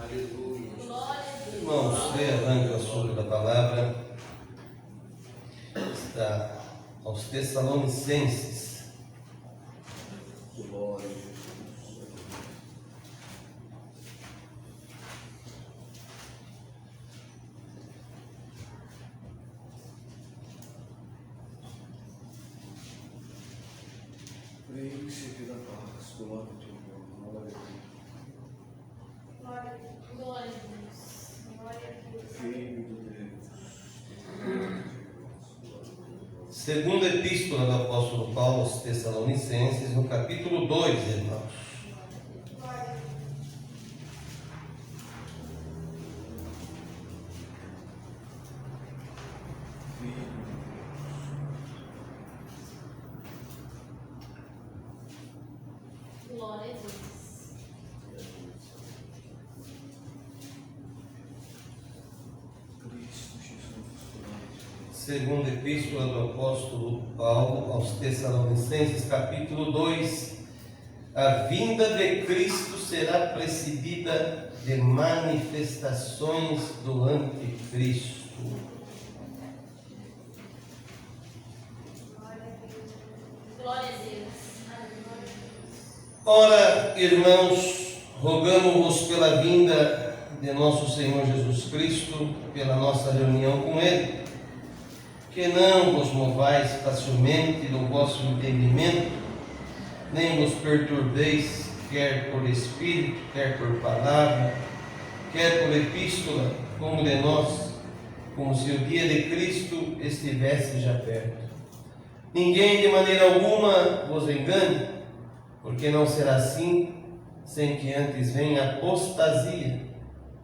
Aleluia. Irmãos, leia arranque o assunto da palavra. Está aos Tessalonicenses. Glória a Jesus. Príncipe da paz, glória a Deus, glória a Deus. Glória a Deus. Glória a Deus. Filho de Deus. Segunda epístola do apóstolo Paulo aos Tessalonicenses, no capítulo 2, irmãos. Glória a Deus. Cristo Jesus. Segunda epístola do apóstolo Paulo aos Tessalonicenses, capítulo 2. A vinda de Cristo será precedida de manifestações do anticristo. Glória a Deus. Ora, irmãos, rogamo-vos pela vinda de nosso Senhor Jesus Cristo, pela nossa reunião com Ele, que não vos movais facilmente do vosso entendimento, nem vos perturbeis, quer por espírito, quer por palavra, quer por epístola, como de nós, como se o dia de Cristo estivesse já perto. Ninguém de maneira alguma vos engane, porque não será assim, sem que antes venha a apostasia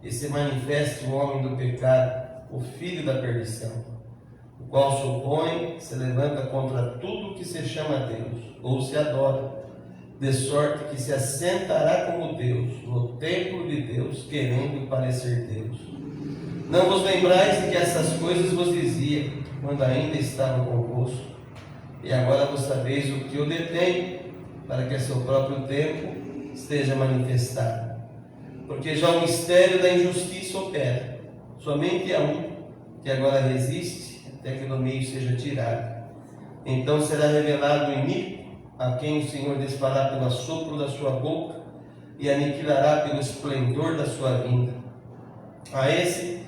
e se manifeste o homem do pecado, o filho da perdição, o qual se opõe, se levanta contra tudo que se chama Deus, ou se adora, de sorte que se assentará como Deus, no templo de Deus, querendo parecer Deus. Não vos lembrais de que essas coisas vos dizia, quando ainda estava convosco, e agora vos sabeis o que o detém, para que a seu próprio tempo esteja manifestado. Porque já o mistério da injustiça opera, somente há um, que agora resiste, até que do meio seja tirado. Então será revelado o iníquo, a quem o Senhor desfará pelo assopro da sua boca, e aniquilará pelo esplendor da sua vinda. A esse,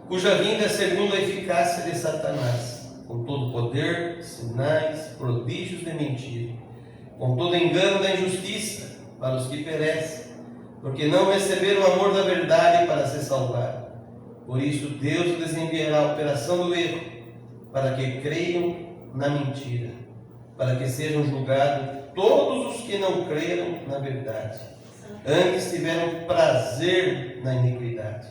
cuja vinda é segundo a eficácia de Satanás, com todo poder, sinais, prodígios de mentira, com todo engano da injustiça para os que perecem, porque não receberam o amor da verdade para se salvar. Por isso Deus lhes enviará a operação do erro, para que creiam na mentira, para que sejam julgados todos os que não creram na verdade, antes tiveram prazer na iniquidade.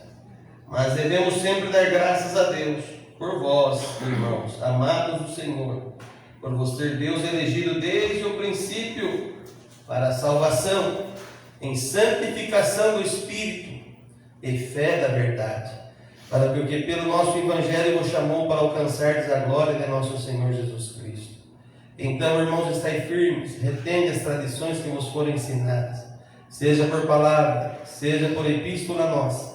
Mas devemos sempre dar graças a Deus, por vós, irmãos, amados do Senhor, por vos ter Deus elegido desde o princípio para a salvação, em santificação do Espírito e fé da verdade, para que o que pelo nosso Evangelho vos chamou para alcançardes a glória de nosso Senhor Jesus Cristo. Então, irmãos, estai firmes, retende as tradições que vos foram ensinadas, seja por palavra, seja por epístola nossa.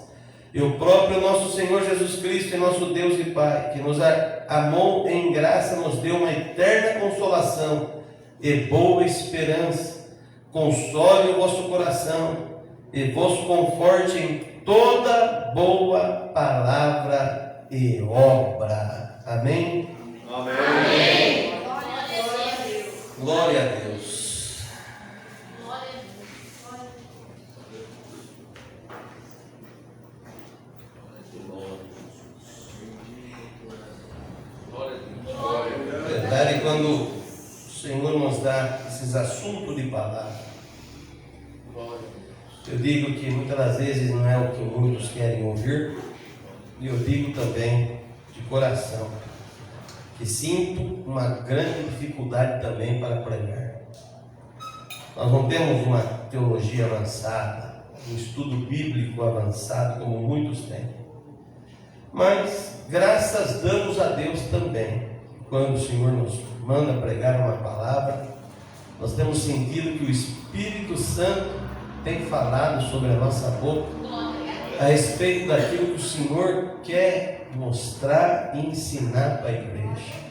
E o próprio nosso Senhor Jesus Cristo, nosso Deus e Pai, que nos amou em graça, nos deu uma eterna consolação e boa esperança. Console o vosso coração e vos conforte em toda boa palavra e obra. Amém? Amém. Amém. Glória a Deus. Glória a Deus. É verdade, quando o Senhor nos dá esses assuntos de palavra, eu digo que muitas das vezes não é o que muitos querem ouvir, e eu digo também de coração que sinto uma grande dificuldade também para pregar. Nós não temos uma teologia avançada, um estudo bíblico avançado como muitos têm, mas graças damos a Deus também. Quando o Senhor nos manda pregar uma palavra, nós temos sentido que o Espírito Santo tem falado sobre a nossa boca a respeito daquilo que o Senhor quer mostrar e ensinar para a igreja.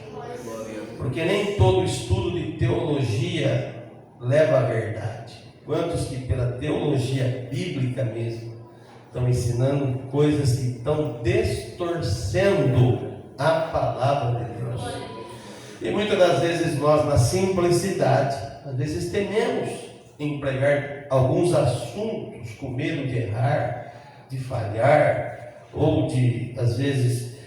Porque nem todo estudo de teologia leva à verdade. Quantos que pela teologia bíblica mesmo estão ensinando coisas que estão distorcendo a palavra de Deus. E muitas das vezes nós, na simplicidade, às vezes tememos em pregar alguns assuntos com medo de errar, de falhar, ou de, às vezes,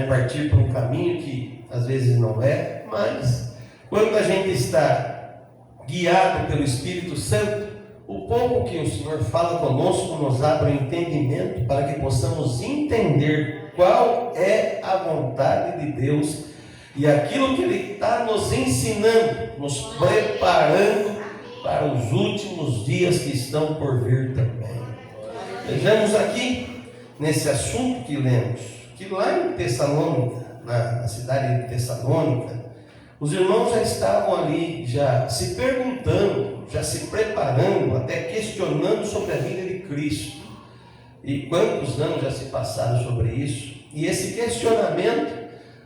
partir por um caminho que às vezes não é. Mas quando a gente está guiado pelo Espírito Santo, o pouco que o Senhor fala conosco nos abre o entendimento para que possamos entender qual é a vontade de Deus e aquilo que Ele está nos ensinando, nos preparando para os últimos dias que estão por vir também. Vejamos aqui, nesse assunto que lemos, que lá em Tessalônica, na cidade de Tessalônica, os irmãos já estavam ali, já se perguntando, já se preparando, até questionando sobre a vida de Cristo. E quantos anos já se passaram sobre isso? E esse questionamento,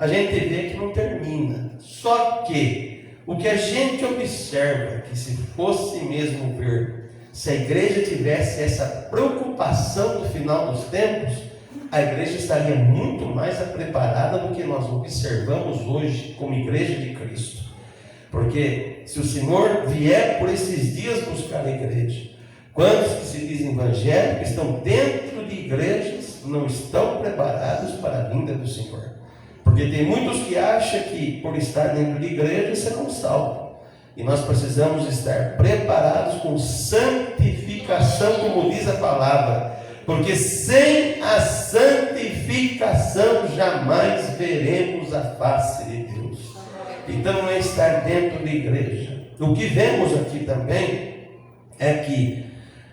a gente vê que não termina. Só que, o que a gente observa, que se fosse mesmo ver, se a igreja tivesse essa preocupação do final dos tempos, a igreja estaria muito mais preparada do que nós observamos hoje como igreja de Cristo. Porque se o Senhor vier por esses dias buscar a igreja, quantos que se dizem evangélicos estão dentro de igrejas não estão preparados para a vinda do Senhor? Porque tem muitos que acham que por estar dentro de igreja serão salvos. E nós precisamos estar preparados com santificação, como diz a palavra. Porque sem a santificação jamais veremos a face de Deus. Então não é estar dentro de igreja. O que vemos aqui também é que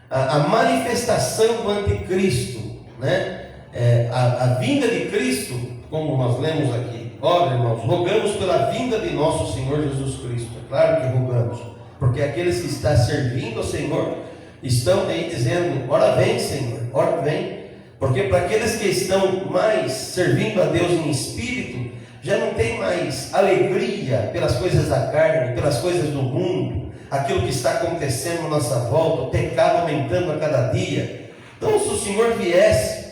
a manifestação do anticristo, a vinda de Cristo, como nós lemos aqui. Ora, irmãos, rogamos pela vinda de nosso Senhor Jesus Cristo. É claro que rogamos, porque aqueles que estão servindo ao Senhor estão aí dizendo: ora vem, Senhor, ora vem. Porque para aqueles que estão mais servindo a Deus em espírito, já não tem mais alegria pelas coisas da carne, pelas coisas do mundo, aquilo que está acontecendo à nossa volta, o pecado aumentando a cada dia. Então, se o Senhor viesse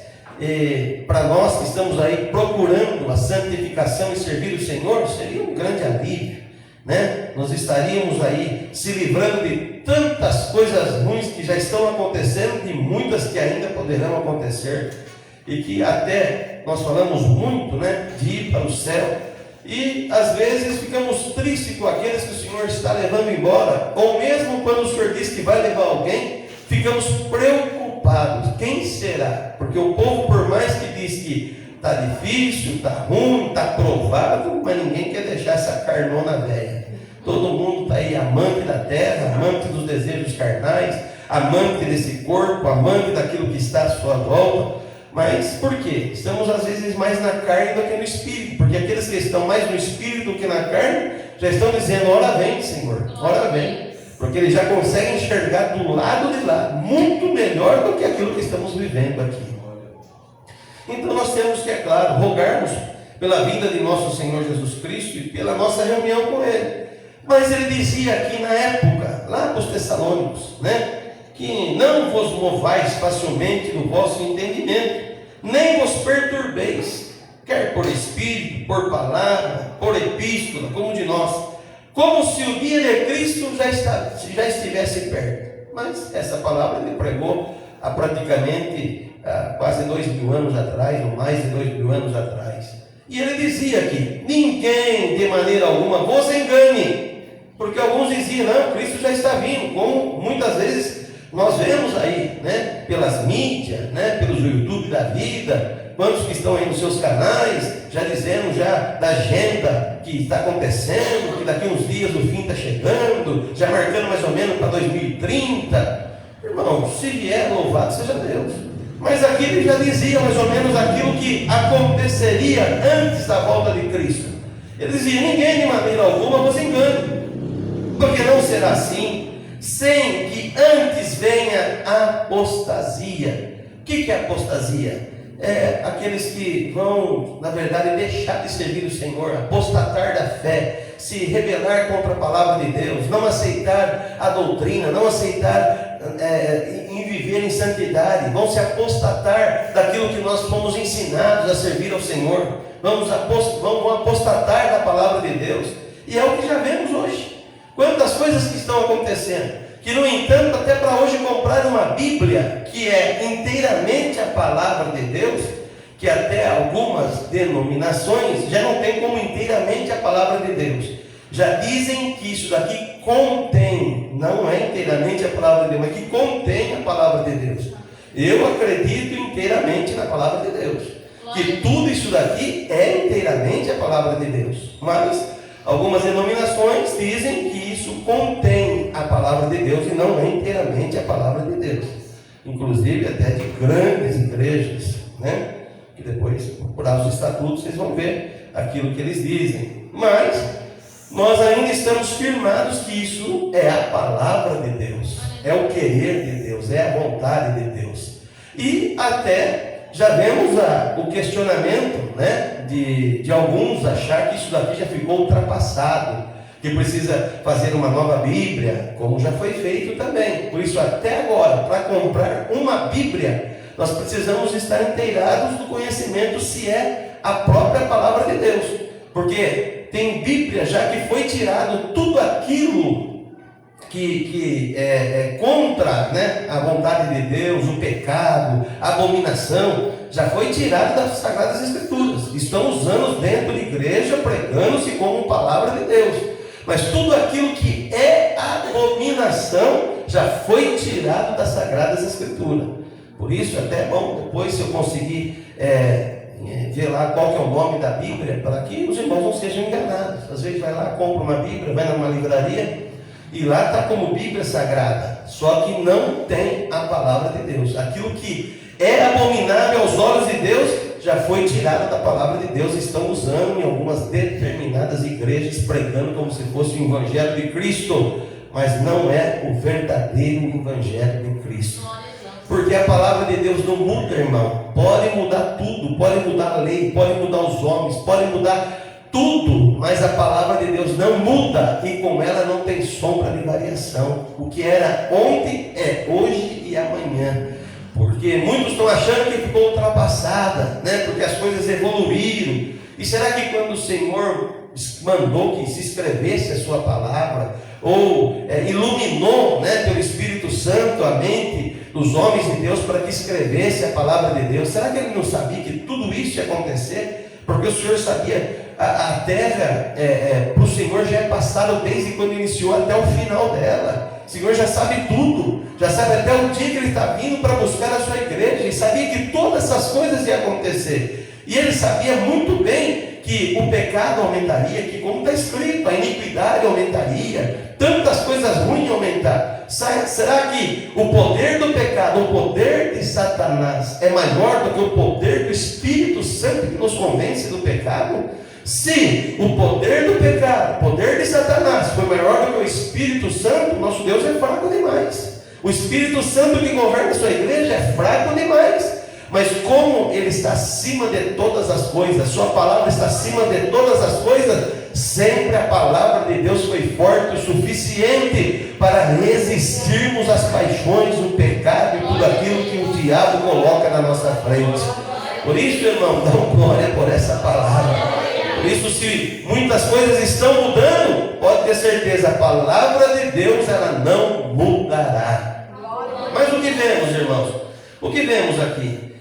para nós que estamos aí procurando a santificação e servir o Senhor, seria um grande alívio, nós estaríamos aí se livrando de tantas coisas ruins que já estão acontecendo e muitas que ainda poderão acontecer, e que até nós falamos muito, de ir para o céu, e às vezes ficamos tristes com aqueles que o Senhor está levando embora, ou mesmo quando o Senhor diz que vai levar alguém, ficamos preocupados. Quem será? Porque o povo, por mais que diz que está difícil, está ruim, está provado, mas ninguém quer deixar essa carnona velha. Todo mundo está aí amante da terra, amante dos desejos carnais, amante desse corpo, amante daquilo que está à sua volta. Mas por quê? Estamos às vezes mais na carne do que no espírito, porque aqueles que estão mais no espírito do que na carne, já estão dizendo: ora vem, Senhor, ora vem. Porque eles já conseguem enxergar do lado de lá, muito melhor do que aquilo que estamos vivendo aqui. Então nós temos que, é claro, rogarmos pela vinda de nosso Senhor Jesus Cristo e pela nossa reunião com Ele. Mas ele dizia aqui na época, lá para os Tessalônicos, que não vos movais facilmente do vosso entendimento, nem vos perturbeis, quer por espírito, por palavra, por epístola, como de nós, como se o dia de Cristo já estivesse perto. Mas essa palavra ele pregou há praticamente quase 2000 anos atrás, ou mais de 2000 anos atrás. E ele dizia aqui: ninguém de maneira alguma vos engane, porque alguns diziam: não, Cristo já está vindo, como muitas vezes nós vemos aí, pelas mídias, pelos YouTube da vida, quantos que estão aí nos seus canais, já dizendo já da agenda que está acontecendo, que daqui uns dias o fim está chegando, já marcando mais ou menos para 2030. Irmão, se vier, louvado seja Deus. Mas aqui ele já dizia mais ou menos aquilo que aconteceria antes da volta de Cristo. Ele dizia: ninguém de maneira alguma vos engane, porque não será assim, sem que antes venha a apostasia, O que é apostasia? É aqueles que vão, na verdade, deixar de servir o Senhor, apostatar da fé, se rebelar contra a palavra de Deus, não aceitar a doutrina, não aceitar em viver em santidade, vão se apostatar daquilo que nós fomos ensinados a servir ao Senhor, vão apostatar da palavra de Deus. E é o que já vemos hoje. Quantas coisas que estão acontecendo, que no entanto, até para hoje comprar uma Bíblia, que é inteiramente a palavra de Deus, que até algumas denominações já não tem como inteiramente a palavra de Deus, já dizem que isso daqui contém, não é inteiramente a palavra de Deus, mas que contém a palavra de Deus. Eu acredito inteiramente na palavra de Deus, que tudo isso daqui é inteiramente a palavra de Deus, mas algumas denominações dizem que isso contém a palavra de Deus e não é inteiramente a palavra de Deus. Inclusive até de grandes igrejas, né? Que depois, procurar os estatutos, vocês vão ver aquilo que eles dizem. Mas nós ainda estamos firmados que isso é a palavra de Deus, é o querer de Deus, é a vontade de Deus. E até já vemos o questionamento, né, de alguns achar que isso daqui já ficou ultrapassado, que precisa fazer uma nova Bíblia, como já foi feito também. Por isso, até agora, para comprar uma Bíblia, nós precisamos estar inteirados do conhecimento se é a própria palavra de Deus. Porque tem Bíblia já que foi tirado tudo aquilo que é contra, né, a vontade de Deus, o pecado, a abominação, já foi tirado das Sagradas Escrituras. Estão usando dentro da igreja, pregando-se como palavra de Deus. Mas tudo aquilo que é abominação já foi tirado das Sagradas Escrituras. Por isso, até é bom, depois, se eu conseguir ver lá qual que é o nome da Bíblia, para que os irmãos não sejam enganados. Às vezes vai lá, compra uma Bíblia, vai numa livraria, e lá está como Bíblia Sagrada, só que não tem a palavra de Deus. Aquilo que é abominável aos olhos de Deus, já foi tirado da palavra de Deus. Estão usando em algumas determinadas igrejas, pregando como se fosse o Evangelho de Cristo, mas não é o verdadeiro Evangelho de Cristo. Porque a palavra de Deus não muda, irmão. Pode mudar tudo, pode mudar a lei, pode mudar os homens, pode mudar tudo, mas a palavra de Deus não muda, e com ela não tem sombra de variação. O que era ontem é hoje e amanhã. Porque muitos estão achando que ficou ultrapassada, né? Porque as coisas evoluíram. E será que quando o Senhor mandou que se escrevesse a sua palavra, ou iluminou, né, pelo Espírito Santo a mente dos homens de Deus para que escrevesse a palavra de Deus, será que ele não sabia que tudo isso ia acontecer? Porque o Senhor sabia, a terra para o Senhor já é passada desde quando iniciou até o final dela. O Senhor já sabe tudo, já sabe até o dia que Ele está vindo para buscar a sua igreja, e sabia que todas essas coisas iam acontecer. E Ele sabia muito bem que o pecado aumentaria, que como está escrito, a iniquidade aumentaria, tantas coisas ruins aumentar. Será que o poder do pecado, o poder de Satanás é maior do que o poder do Espírito Santo que nos convence do pecado? Se o poder do pecado, o poder de Satanás foi maior do que o Espírito Santo, nosso Deus é fraco demais. O Espírito Santo que governa a sua igreja é fraco demais. Mas como Ele está acima de todas as coisas, Sua palavra está acima de todas as coisas, sempre a palavra de Deus foi forte o suficiente para resistirmos às paixões, o pecado e tudo aquilo que o diabo coloca na nossa frente. Por isso, irmão, dá glória por essa palavra. Por isso, se muitas coisas estão mudando, pode ter certeza, a palavra de Deus ela não mudará. Mas o que vemos, irmãos? O que vemos aqui?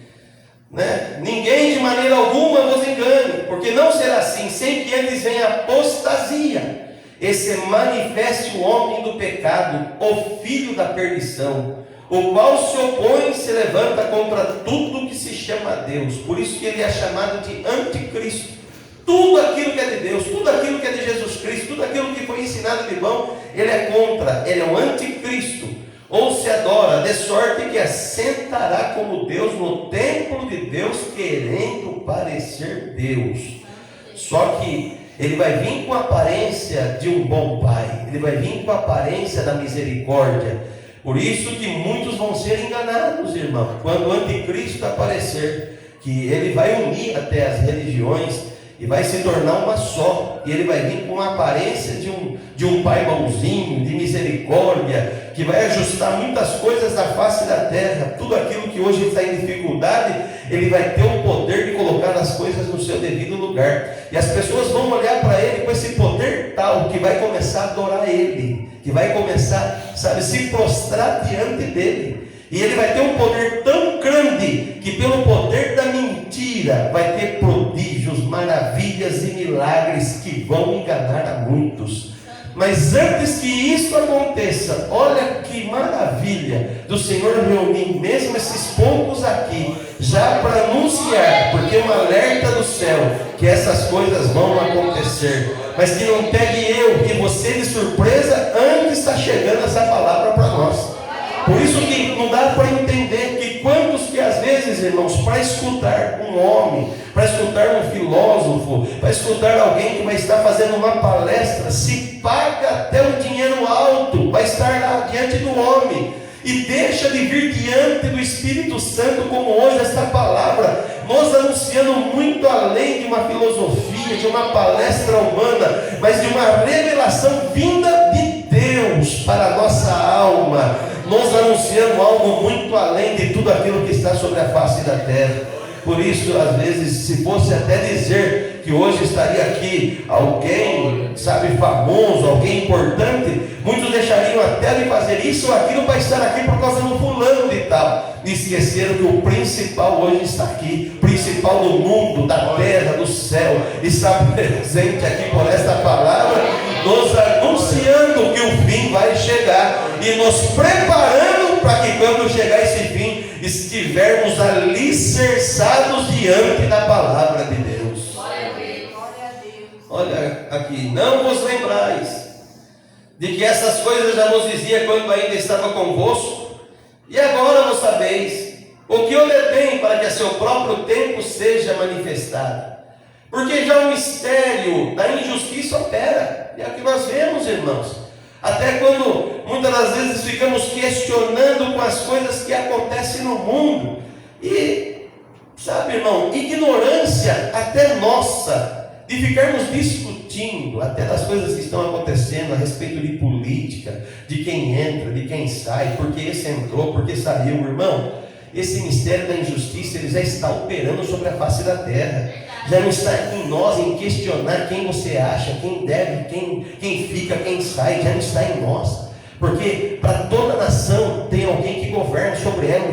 Né? Ninguém de maneira alguma vos engane, porque não será assim, sem que antes venha apostasia, e se manifeste o homem do pecado, o filho da perdição, o qual se opõe e se levanta contra tudo que se chama Deus. Por isso que ele é chamado de anticristo. Tudo aquilo que é de Deus, tudo aquilo que é de Jesus Cristo, tudo aquilo que foi ensinado de bom, ele é contra, ele é um anticristo. Ou se adora, de sorte que assentará como Deus no templo de Deus, querendo parecer Deus. Só que ele vai vir com a aparência de um bom pai, ele vai vir com a aparência da misericórdia, Por isso que muitos vão ser enganados, irmão, quando o anticristo aparecer, que ele vai unir até as religiões e vai se tornar uma só, e ele vai vir com a aparência de um pai bonzinho, de misericórdia, que vai ajustar muitas coisas da face da terra. Tudo aquilo que hoje está em dificuldade, ele vai ter o poder de colocar as coisas no seu devido lugar, e as pessoas vão olhar para ele com esse poder tal, que vai começar a adorar ele, que vai começar, se prostrar diante dele. E ele vai ter um poder tão grande, que pelo poder da mentira, vai ter prodígios, maravilhas e milagres que vão enganar a muitos. Mas antes que isso aconteça, olha que maravilha do Senhor reunir mesmo esses poucos aqui, já para anunciar, porque é um alerta do céu, que essas coisas vão acontecer. Mas que não pegue eu e você de surpresa, antes está chegando essa palavra para nós. Por isso que não dá para entender que quantos que às vezes, irmãos, para escutar um homem, para escutar um filósofo, para escutar alguém que vai estar fazendo uma palestra, se paga até um dinheiro alto, vai estar lá diante do homem, e deixa de vir diante do Espírito Santo, como hoje esta palavra, nos anunciando muito além de uma filosofia, de uma palestra humana, mas de uma revelação vinda de Deus para a nossa alma, nos anunciando algo muito além de tudo aquilo que está sobre a face da terra. Por isso, às vezes, se fosse até dizer que hoje estaria aqui alguém, famoso, alguém importante, muitos deixariam até de fazer isso ou aquilo para estar aqui por causa do fulano e tal. E esqueceram que o principal hoje está aqui, principal do mundo, da terra, do céu, está presente aqui por esta palavra, nos anunciando que o fim vai chegar e nos preparando para que quando chegar esse fim, estivermos alicerçados diante da palavra de Deus. Glória a Deus. Glória a Deus. Olha aqui, não vos lembrais de que essas coisas já vos dizia quando ainda estava convosco, e agora vos sabeis o que eu detém para que a seu próprio tempo seja manifestado. Porque já o mistério da injustiça opera, é o que nós vemos, irmãos. Até quando muitas das vezes ficamos questionando com as coisas que acontecem no mundo, e irmão, ignorância até nossa, de ficarmos discutindo até das coisas que estão acontecendo a respeito de política, de quem entra, de quem sai, porque esse entrou, porque saiu, irmão. Esse mistério da injustiça, ele já está operando sobre a face da terra. Já não está em nós em questionar quem você acha, quem deve, quem fica, quem sai. Já não está em nós. Porque para toda nação tem alguém que governa sobre ela, um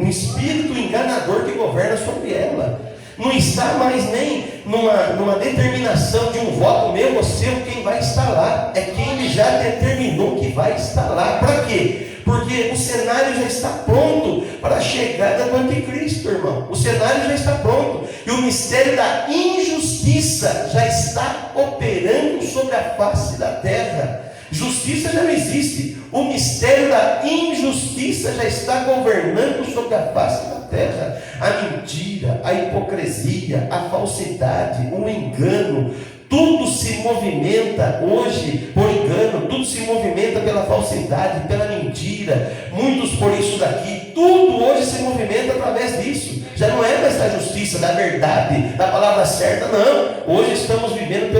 espírito enganador que governa sobre ela. Não está mais nem numa determinação de um voto meu ou seu quem vai estar lá. É quem ele já determinou que vai estar lá. Para quê? Porque o cenário já está pronto para a chegada do anticristo, irmão. O cenário já está pronto. E o mistério da injustiça já está operando sobre a face da terra. Justiça já não existe. O mistério da injustiça já está governando sobre a face da terra. A mentira, a hipocrisia, a falsidade, o engano, tudo se movimenta hoje por engano, tudo se movimenta pela falsidade, pela mentira, muitos por isso daqui, tudo hoje se movimenta através disso. Já não é mais da justiça, da verdade, da palavra certa, não. Hoje estamos vivendo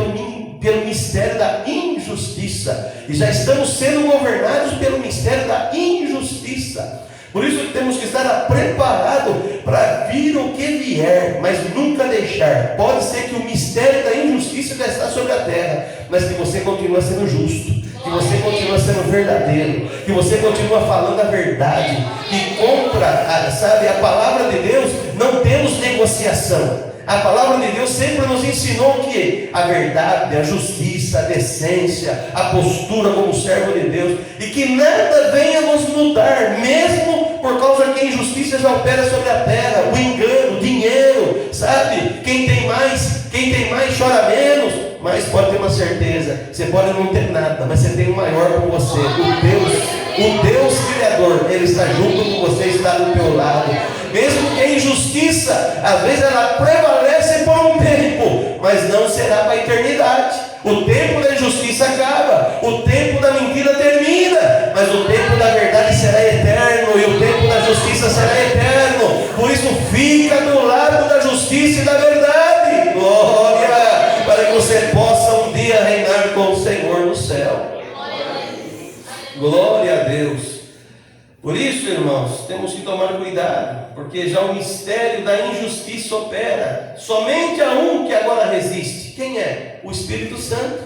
pelo mistério da injustiça, e já estamos sendo governados pelo mistério da injustiça. Por isso temos que estar preparados para vir o que vier, mas nunca deixar. Pode ser que o mistério da injustiça já está sobre a terra, mas que você continua sendo justo, que você continua sendo verdadeiro, que você continua falando a verdade, que contra a palavra de Deus não temos negociação. A palavra de Deus sempre nos ensinou que a verdade, a justiça, a decência, a postura como servo de Deus, e que nada venha nos mudar, mesmo por causa que a injustiça já opera sobre a terra, o engano, o dinheiro, quem tem mais chora menos. Mas pode ter uma certeza, você pode não ter nada, mas você tem o maior com você, o Deus Criador, Ele está junto com você, está do teu lado. Mesmo que a injustiça, às vezes ela prevalece por um tempo, mas não será para a eternidade. O tempo da injustiça acaba, o tempo da mentira termina, mas o tempo da verdade justiça será eterno. Por isso fica do lado da justiça e da verdade. Glória, para que você possa um dia reinar com o Senhor no céu. Glória a Deus. Por isso, irmãos, temos que tomar cuidado, porque já o mistério da injustiça opera. Somente há um que agora resiste. Quem é? O Espírito Santo,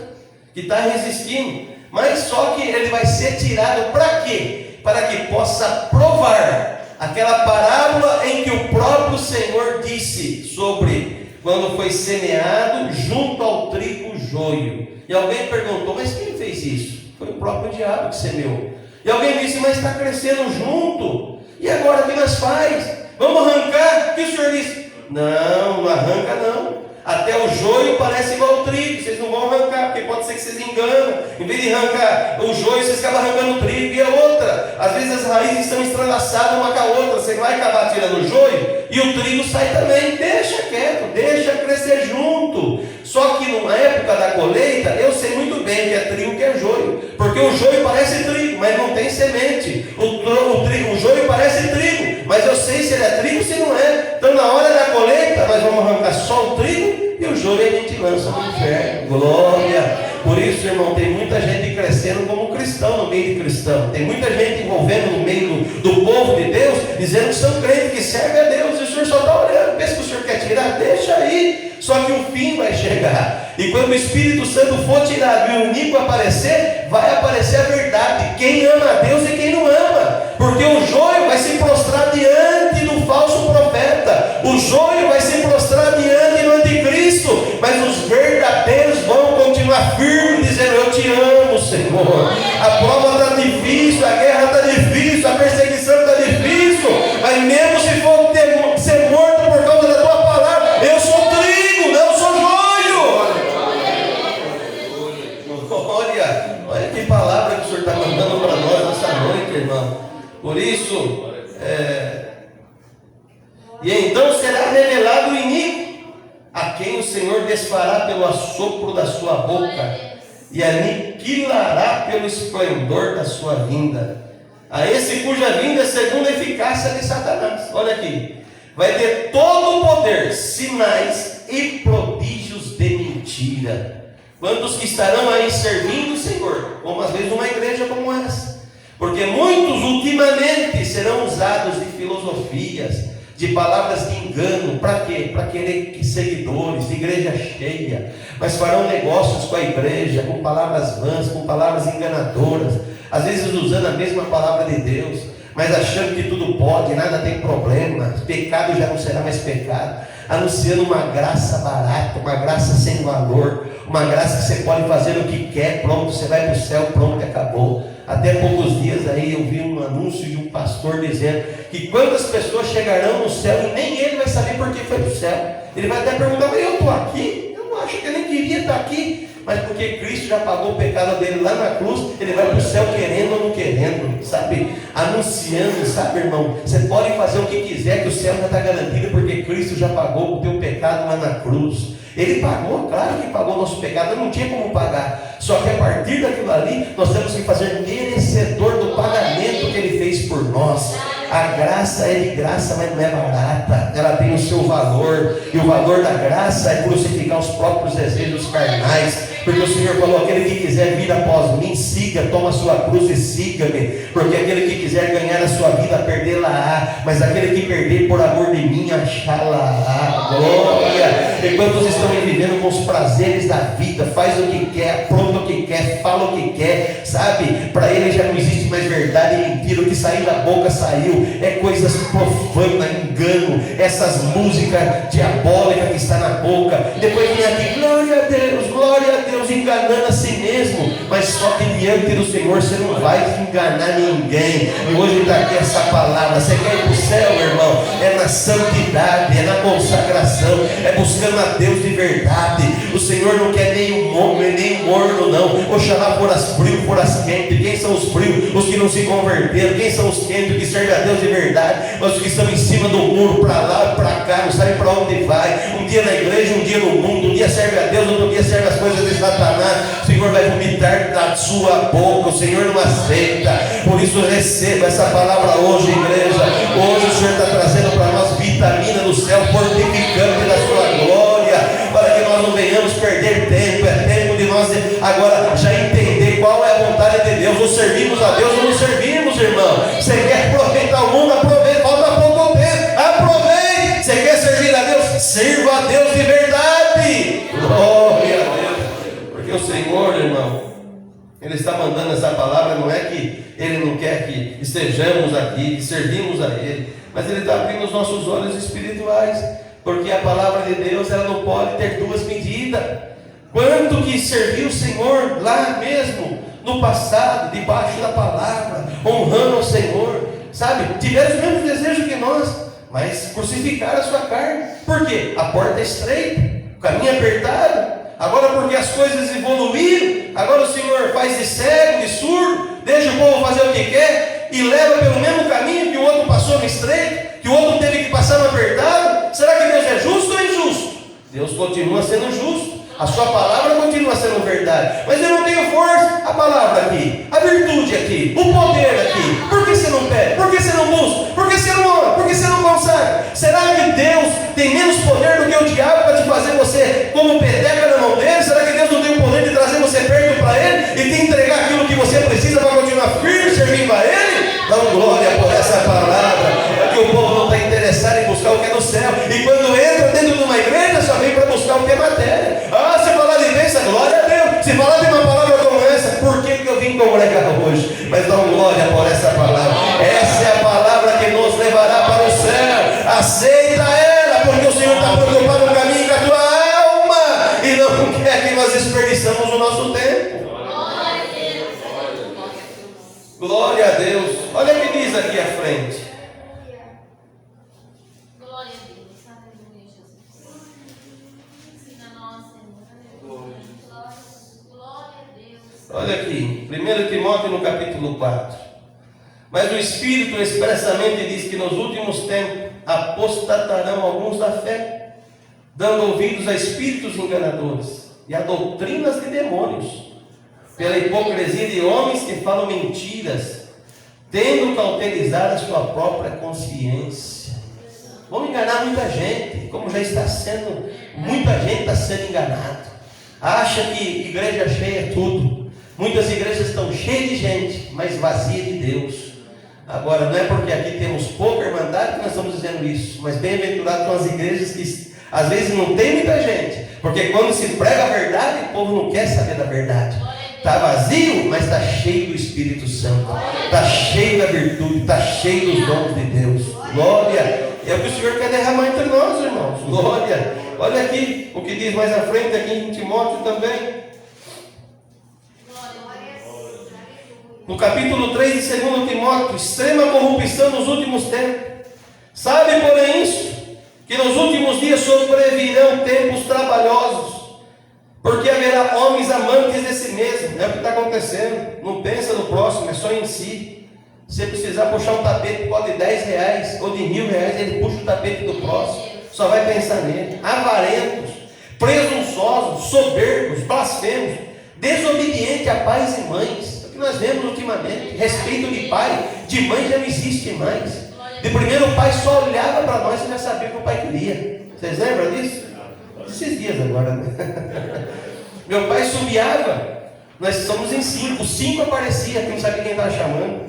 que está resistindo. Mas só que ele vai ser tirado para quê? Para que possa provar aquela parábola em que o próprio Senhor disse sobre quando foi semeado junto ao trigo o joio. E alguém perguntou, mas quem fez isso? Foi o próprio diabo que semeou. E alguém disse, mas está crescendo junto. E agora o que nós faz? Vamos arrancar? O que o Senhor disse? Não, não arranca não. Até o joio parece igual ao trigo. Vocês não vão arrancar, porque pode ser que vocês enganam. Em vez de arrancar o joio, vocês acabam arrancando o trigo. E a outra, às vezes as raízes estão entrelaçadas uma com a outra. Você vai acabar tirando o joio e o trigo sai também. Deixa quieto, deixa crescer junto. Só que numa época da colheita, eu sei muito bem que é trigo que é joio. Porque o joio parece trigo, mas não tem semente. O joio parece trigo, mas eu sei se ele é trigo ou se não é. Então na hora da colheita, nós vamos arrancar só o trigo e o joio a gente lança no inferno. Glória. Por isso, irmão, tem muita gente crescendo como cristão no meio de cristão. Tem muita gente envolvendo no meio do povo de Deus, dizendo que são crentes, que servem a Deus. E o Senhor só está olhando. Pensa que o Senhor quer tirar? Deixa aí. Só que o fim vai chegar. E quando o Espírito Santo for tirado e o único aparecer, vai aparecer a verdade. Quem ama a Deus e quem não ama. Porque o joio vai se prostrar diante do falso profeta. O joio vai se prostrar diante do anticristo. Mas os verdadeiros vão continuar firmes, dizendo, eu te amo, Senhor. A prova está difícil, a guerra está difícil, a perseguição está difícil. Mas mesmo se for ser morto por causa da tua palavra, eu sou trigo, não sou joio. Olha que palavra que o Senhor está mandando para nós nessa noite, irmão. Por isso, e então será revelado o iníquo, a quem o Senhor desfará pelo assopro da sua boca e aniquilará pelo esplendor da sua vinda. A esse cuja vinda é segundo a eficácia de Satanás. Olha aqui, vai ter todo o poder, sinais e prodígios de mentira. Quantos que estarão aí servindo o Senhor, como às vezes uma igreja como essa? Porque muitos ultimamente serão usados de filosofias, de palavras de engano. Para quê? Para querer seguidores, igreja cheia. Mas farão negócios com a igreja, com palavras vãs, com palavras enganadoras, às vezes usando a mesma palavra de Deus, mas achando que tudo pode, nada tem problema, pecado já não será mais pecado, anunciando uma graça barata, uma graça sem valor, uma graça que você pode fazer o que quer, pronto, você vai para o céu, pronto, acabou. Até poucos dias aí eu vi um anúncio de um pastor dizendo que quantas pessoas chegarão no céu e nem ele vai saber por que foi para o céu. Ele vai até perguntar, mas eu estou aqui? Eu não acho que eu nem queria estar aqui. Mas porque Cristo já pagou o pecado dele lá na cruz, ele vai para o céu querendo ou não querendo, sabe? Anunciando, sabe, irmão? Você pode fazer o que quiser, que o céu já está garantido, porque Cristo já pagou o teu pecado lá na cruz. Ele pagou, claro que pagou o nosso pecado, não tinha como pagar. Só que a partir daquilo ali, nós temos que fazer merecedor do pagamento que ele fez por nós. A graça é de graça, mas não é barata. Ela tem o seu valor. E o valor da graça é crucificar os próprios desejos carnais. Porque o Senhor falou, aquele que quiser vir após mim, siga, toma a sua cruz e siga-me. Porque aquele que quiser ganhar a sua vida, perdê-la-á. Mas aquele que perder por amor de mim, achá-la-á. Glória! E quantos estão vivendo com os prazeres da vida, faz o que quer, apronta o que quer, fala o que quer, sabe? Para ele já não existe mais verdade e mentira. O que saiu da boca saiu. É coisas profanas, engano, essas músicas diabólicas que está na boca. Depois vem aqui, glória a Deus, enganando a si mesmo. Mas só que diante do Senhor você não vai enganar ninguém. E hoje está aqui essa palavra. Você quer ir para o céu, irmão? É na santidade, é na consagração. coração, é buscando a Deus de verdade. O Senhor não quer nem o morno, não. Oxalá for as frios, for as quentes. Quem são os frios? Os que não se converteram. Quem são os quentes? Que servem a Deus de verdade. Os que estão em cima do muro, para lá e para cá, não sabem para onde vai. Um dia na igreja, um dia no mundo. Um dia serve a Deus, outro dia serve as coisas de Satanás. O Senhor vai vomitar da sua boca. O Senhor não aceita. Por isso receba essa palavra hoje, igreja. Hoje o Senhor está trazendo para nós vitamina do céu, fortificante da sua glória, para que nós não venhamos perder tempo. É tempo de nós agora já entender qual é a vontade de Deus. Ou servimos a Deus ou não servimos, irmão. Você quer aproveitar o mundo? Aproveite. Falta pouco tempo, aproveite. Você quer servir a Deus? Sirva a Deus de verdade. Glória a Deus. Porque o Senhor, irmão, Ele está mandando essa palavra. Não é que Ele não quer que estejamos aqui, que servimos a Ele, mas Ele está abrindo os nossos olhos espirituais, porque a palavra de Deus, ela não pode ter duas medidas. Quanto que serviu o Senhor lá mesmo, no passado, debaixo da palavra, honrando ao Senhor, sabe, tiveram os mesmos desejos que nós, mas crucificaram a sua carne. Por quê? A porta é estreita, o caminho é apertado. Agora porque as coisas evoluíram, agora o Senhor faz de cego, de surdo, deixa o povo fazer o que quer e leva pelo mesmo caminho que o outro passou no estreito, que o outro teve que passar no apertado. Será que Deus é justo ou injusto? Deus continua sendo justo, a sua palavra continua sendo verdade, mas eu não tenho força. A palavra aqui, a virtude aqui, o poder aqui. Por que você não pede? Por que você não busca? Por que você não ora? Por que você não consagra? Será que Deus tem menos poder do que o diabo para te fazer você como peteca na mão dele? Será que Deus não tem o poder de trazer você perto para Ele e te entregar aquilo que você precisa para continuar firme servindo a Ele? Dá glória por essa palavra. É que o povo não está interessado em buscar o que é do céu, e quando entra dentro de uma igreja só vem para buscar o que é matéria. Se falar de bênção, glória a Deus. Se falar de uma palavra como essa, por que eu vim congregar hoje? Mas dá glória por essa palavra. Essa é a palavra que nos levará para o céu. Aceita ela, porque o Senhor está preocupado no caminho com a tua alma e não quer que nós desperdiçamos o nosso tempo. Glória a Deus. Olha o que diz aqui à frente. Glória a Deus. Aleluia, Jesus. Ensina nós, Senhor. Glória a Deus. Olha aqui, 1 Timóteo no capítulo 4. Mas o Espírito expressamente diz que nos últimos tempos apostatarão alguns da fé, dando ouvidos a espíritos enganadores e a doutrinas de demônios, pela hipocrisia de homens que falam mentiras, tendo cauterizado a sua própria consciência. Vão enganar muita gente, como já está sendo, muita gente está sendo enganada. Acha que igreja cheia é tudo. Muitas igrejas estão cheias de gente, mas vazias de Deus. Agora, não é porque aqui temos pouca irmandade que nós estamos dizendo isso, mas bem-aventurados são as igrejas que às vezes não tem muita gente, porque quando se prega a verdade, o povo não quer saber da verdade. Está vazio, mas está cheio do Espírito Santo, está cheio da virtude, está cheio dos dons de Deus. Glória! É o que o Senhor quer derramar entre nós, irmãos. Glória! Olha aqui o que diz mais à frente, aqui em Timóteo também. No capítulo 3 de 2 Timóteo, extrema corrupção nos últimos tempos. Sabe, porém, isso, que nos últimos dias sobrevirão tempos trabalhosos, porque haverá homens amantes de si mesmo. É o que está acontecendo. Não pensa no próximo, é só em si. Se precisar puxar um tapete, pode de R$10 ou de R$1.000, ele puxa o tapete do próximo, só vai pensar nele. Avarentos, presunçosos, soberbos, blasfemos, desobedientes a pais e mães. Que nós vemos ultimamente, respeito de pai, de mãe já não existe mais. De primeiro o pai só olhava para nós e já sabia o que o pai queria. Vocês lembram disso? Esses dias agora, né? Meu pai subiava, nós somos em 5, os 5 aparecia, quem não sabia quem estava chamando.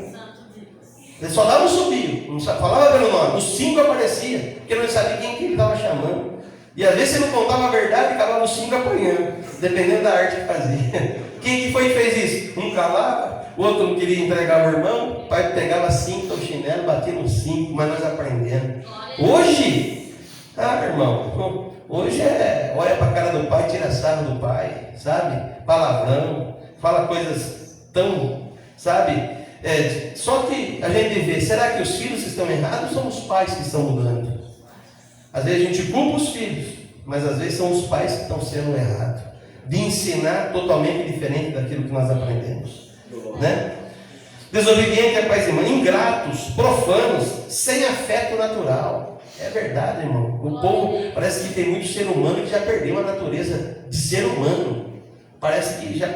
Ele só dava um subio, não falava pelo nome, os 5 aparecia, porque não sabia quem que ele estava chamando. E às vezes você não contava a verdade e acabava os 5 apanhando, dependendo da arte que fazia. Quem que foi que fez isso? Um calava, o outro não queria entregar o irmão, o pai pegava 5 no chinelo, batia nos 5, mas nós aprendemos. Hoje, irmão, hoje olha para a cara do pai, tira sarro do pai, sabe? Palavrão, fala coisas tão, sabe? Só que a gente vê, será que os filhos estão errados ou são os pais que estão mudando? Às vezes a gente culpa os filhos, mas às vezes são os pais que estão sendo errados, de ensinar totalmente diferente daquilo que nós aprendemos, né? Desobediente a pais e mães, ingratos, profanos, sem afeto natural. É verdade, irmão. O povo parece que tem muito ser humano que já perdeu a natureza de ser humano. Parece que já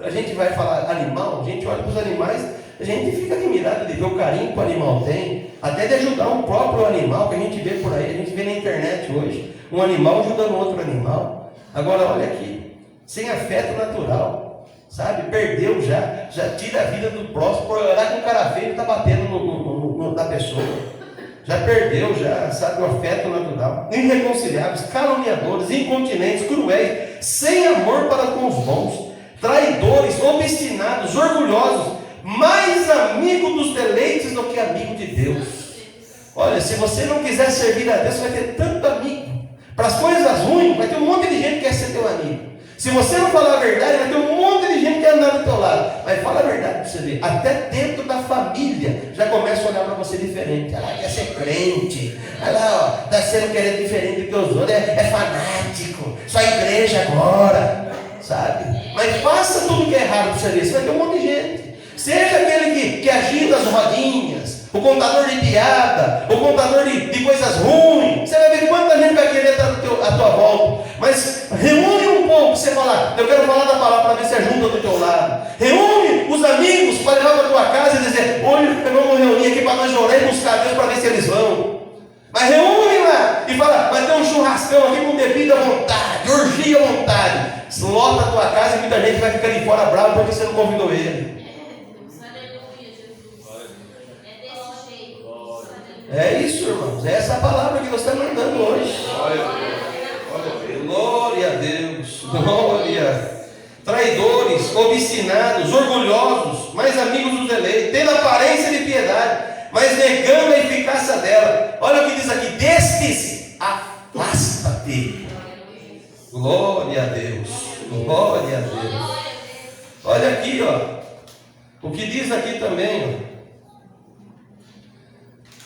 a gente vai falar animal, a gente olha para os animais, a gente fica admirado de ver o carinho que o animal tem, até de ajudar o próprio animal que a gente vê por aí, a gente vê na internet hoje, um animal ajudando outro animal. Agora olha aqui, sem afeto natural, sabe? Perdeu já tira a vida do próximo, por olhar com o cara feio, está batendo na pessoa. Já perdeu, sabe, o afeto natural. Irreconciliáveis, caluniadores, incontinentes, cruéis, sem amor para com os bons, traidores, obstinados, orgulhosos, mais amigo dos deleites do que amigo de Deus. Olha, se você não quiser servir a Deus, você vai ter tanto amigo. Para as coisas ruins, vai ter um monte de gente que quer ser teu amigo. Se você não falar a verdade, vai ter um monte de gente que quer andar do teu lado. Mas fala a verdade para você ver. Até dentro da família já começa a olhar para você diferente. Ah, quer ser crente. Olha lá, ó, está sendo querendo diferente do que os outros. É fanático. Só igreja agora. Sabe? Mas faça tudo que é errado para você ver. Você vai ter um monte de gente. Seja aquele que agita as rodinhas, o contador de piada, o contador de coisas ruins. Você vai ver quanta gente vai querer estar à tua volta. Mas reúne um pouco, você fala, eu quero falar da palavra para ver se ajuda do teu lado. Reúne os amigos para levar para a tua casa e dizer, hoje vamos reunir aqui para nós orar e buscar Deus para ver se eles vão. Mas reúne lá e fala, vai ter um churrascão aqui com bebida à vontade, orgia à vontade. Lota a tua casa e muita gente vai ficar ali fora bravo porque você não convidou ele. É isso, irmãos. É essa palavra que você está mandando hoje. Glória a Deus. Glória. Traidores, obstinados, orgulhosos, mais amigos dos eleitos, tendo aparência de piedade, mas negando a eficácia dela. Olha o que diz aqui: destes, afasta-te. Glória a Deus. Glória a Deus. Olha aqui, ó. O que diz aqui também, ó.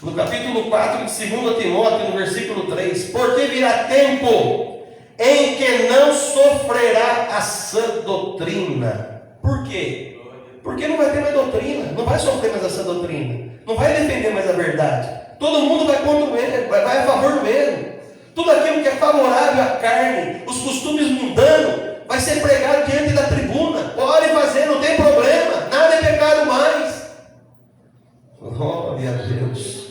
No capítulo 4 de 2 Timóteo, no versículo 3: porque virá tempo em que não sofrerá a sã doutrina. Por quê? Porque não vai ter mais doutrina, não vai sofrer mais a sã doutrina, não vai defender mais a verdade. Todo mundo vai contra o erro, vai a favor do erro. Tudo aquilo que é favorável à carne, os costumes mundanos, vai ser pregado diante da tribuna. Pode fazer, não tem problema, nada é pecado mais. Glória a Deus.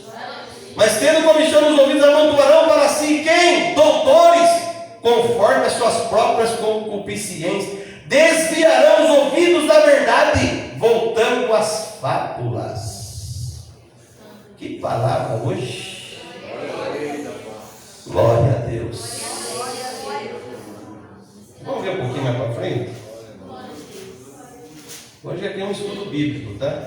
Mas tendo comichão nos ouvidos, amontoarão para si quem? Doutores, conforme as suas próprias concupiscências, desviarão os ouvidos da verdade, voltando às fábulas. Que palavra hoje! Glória a Deus. Vamos ver um pouquinho mais para frente? Hoje aqui é um estudo bíblico, tá?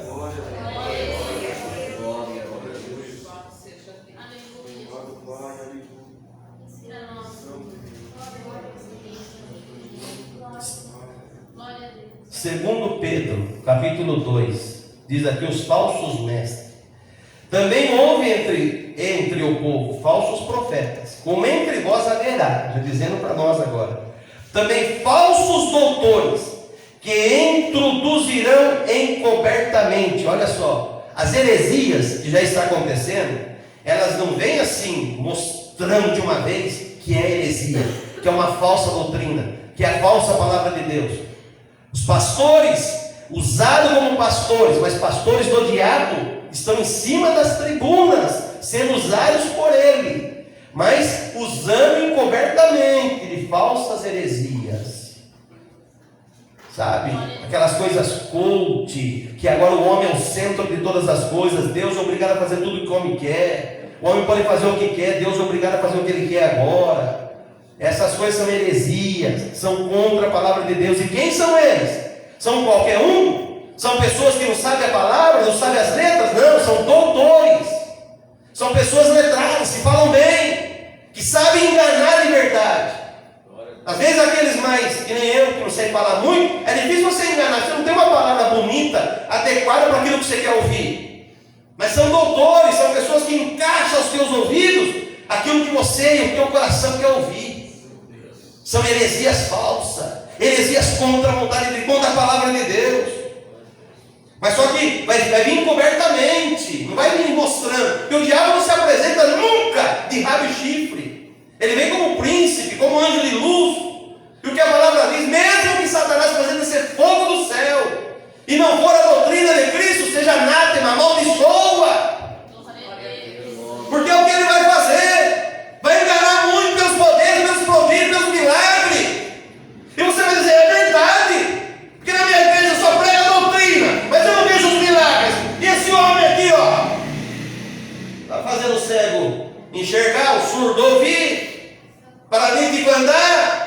Segundo Pedro, capítulo 2, diz aqui os falsos mestres. Também houve entre o povo falsos profetas, como entre vós haverá, já dizendo para nós agora, também falsos doutores, que introduzirão encobertamente. Olha só, as heresias que já está acontecendo, elas não vêm assim, mostrando de uma vez que é heresia, que é uma falsa doutrina, que é a falsa palavra de Deus. Os pastores, usados como pastores, mas pastores do diabo, estão em cima das tribunas, sendo usados por ele, mas usando encobertamente de falsas heresias. Sabe? Aquelas coisas cult, que agora o homem é o centro de todas as coisas, Deus é obrigado a fazer tudo que o homem quer, o homem pode fazer o que quer, Deus é obrigado a fazer o que ele quer agora. Essas coisas são heresias, são contra a palavra de Deus. E quem são eles? São qualquer um? São pessoas que não sabem a palavra, não sabem as letras? Não, são doutores. São pessoas letradas, que falam bem, que sabem enganar de verdade. Às vezes aqueles mais, que nem eu, que não sei falar muito, é difícil você enganar. Você não tem uma palavra bonita, adequada para aquilo que você quer ouvir. Mas são doutores, são pessoas que encaixam os teus ouvidos aquilo que você e o teu coração quer ouvir. São heresias falsas, heresias contra a vontade de Deus, contra a palavra de Deus. Mas só que vai vir cobertamente, não vai vir mostrando, porque o diabo não se apresenta nunca de rabo e chifre. Ele vem como príncipe, como anjo de luz. E o que a palavra diz, mesmo que Satanás fazendo esse fogo do céu, e não for a doutrina de Cristo, seja anátema, amaldiçoa. Porque é o que ele vai fazer. Vai enganar muito pelos poderes, pelos prodígios, pelos milagres. E você vai dizer, é verdade. Porque na minha igreja só prega a doutrina, mas eu não vejo os milagres. E esse homem aqui, ó, está fazendo o cego enxergar, o surdo ouvir, paralítico andar.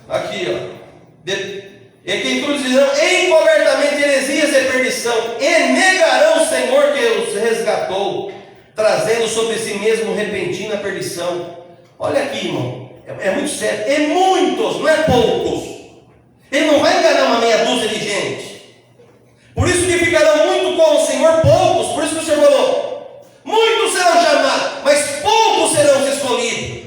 Aqui, ó. E que introduzirão encobertamente heresias e perdição, e negarão o Senhor que os resgatou, trazendo sobre si mesmo repentina perdição. Olha aqui, irmão, é muito sério. E muitos, não é poucos. Ele não vai enganar uma meia dúzia de gente. Por isso que ficarão muito com o Senhor poucos. Por isso que o Senhor falou: muitos serão chamados, mas poucos serão escolhidos.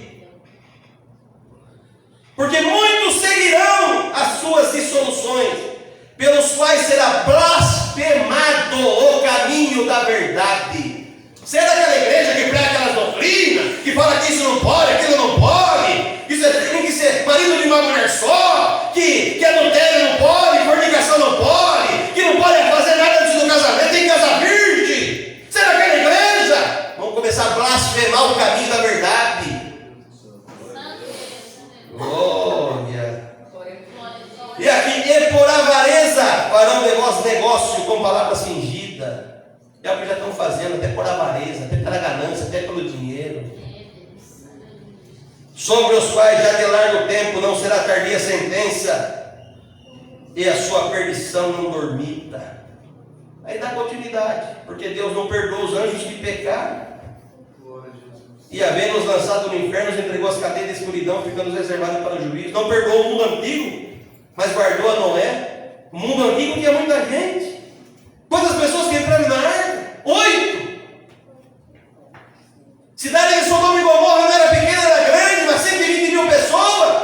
Porque muitos seguirão as suas dissoluções, pelos quais será blasfemado o caminho da verdade. Você é daquela igreja que prega aquelas doutrinas, que fala que isso não pode, aquilo não pode, que isso tem que ser marido de uma mulher só, que adultério não pode, fornicação não pode, que não pode fazer nada antes do casamento, tem que casar virgem. Você é daquela igreja? Vamos começar a blasfemar o caminho da verdade. Glória. E aqui, e por avareza farão de vós negócio com palavras fingidas. É o que já estão fazendo, até por avareza, até pela ganância, até pelo dinheiro. Sobre os quais já de largo tempo não será tardia a sentença, e a sua perdição não dormita. Aí dá continuidade, porque Deus não perdoa os anjos que pecaram. E havendo-os lançado no inferno, os entregou as cadeias de escuridão, ficando reservados para o juízo. Não perdoou o mundo antigo, mas guardou a Noé. O mundo antigo tinha muita gente. Quantas pessoas que entraram na arca? 8. Cidade de Sodoma e Gomorra não era pequena, era grande, mas 120.000 pessoas.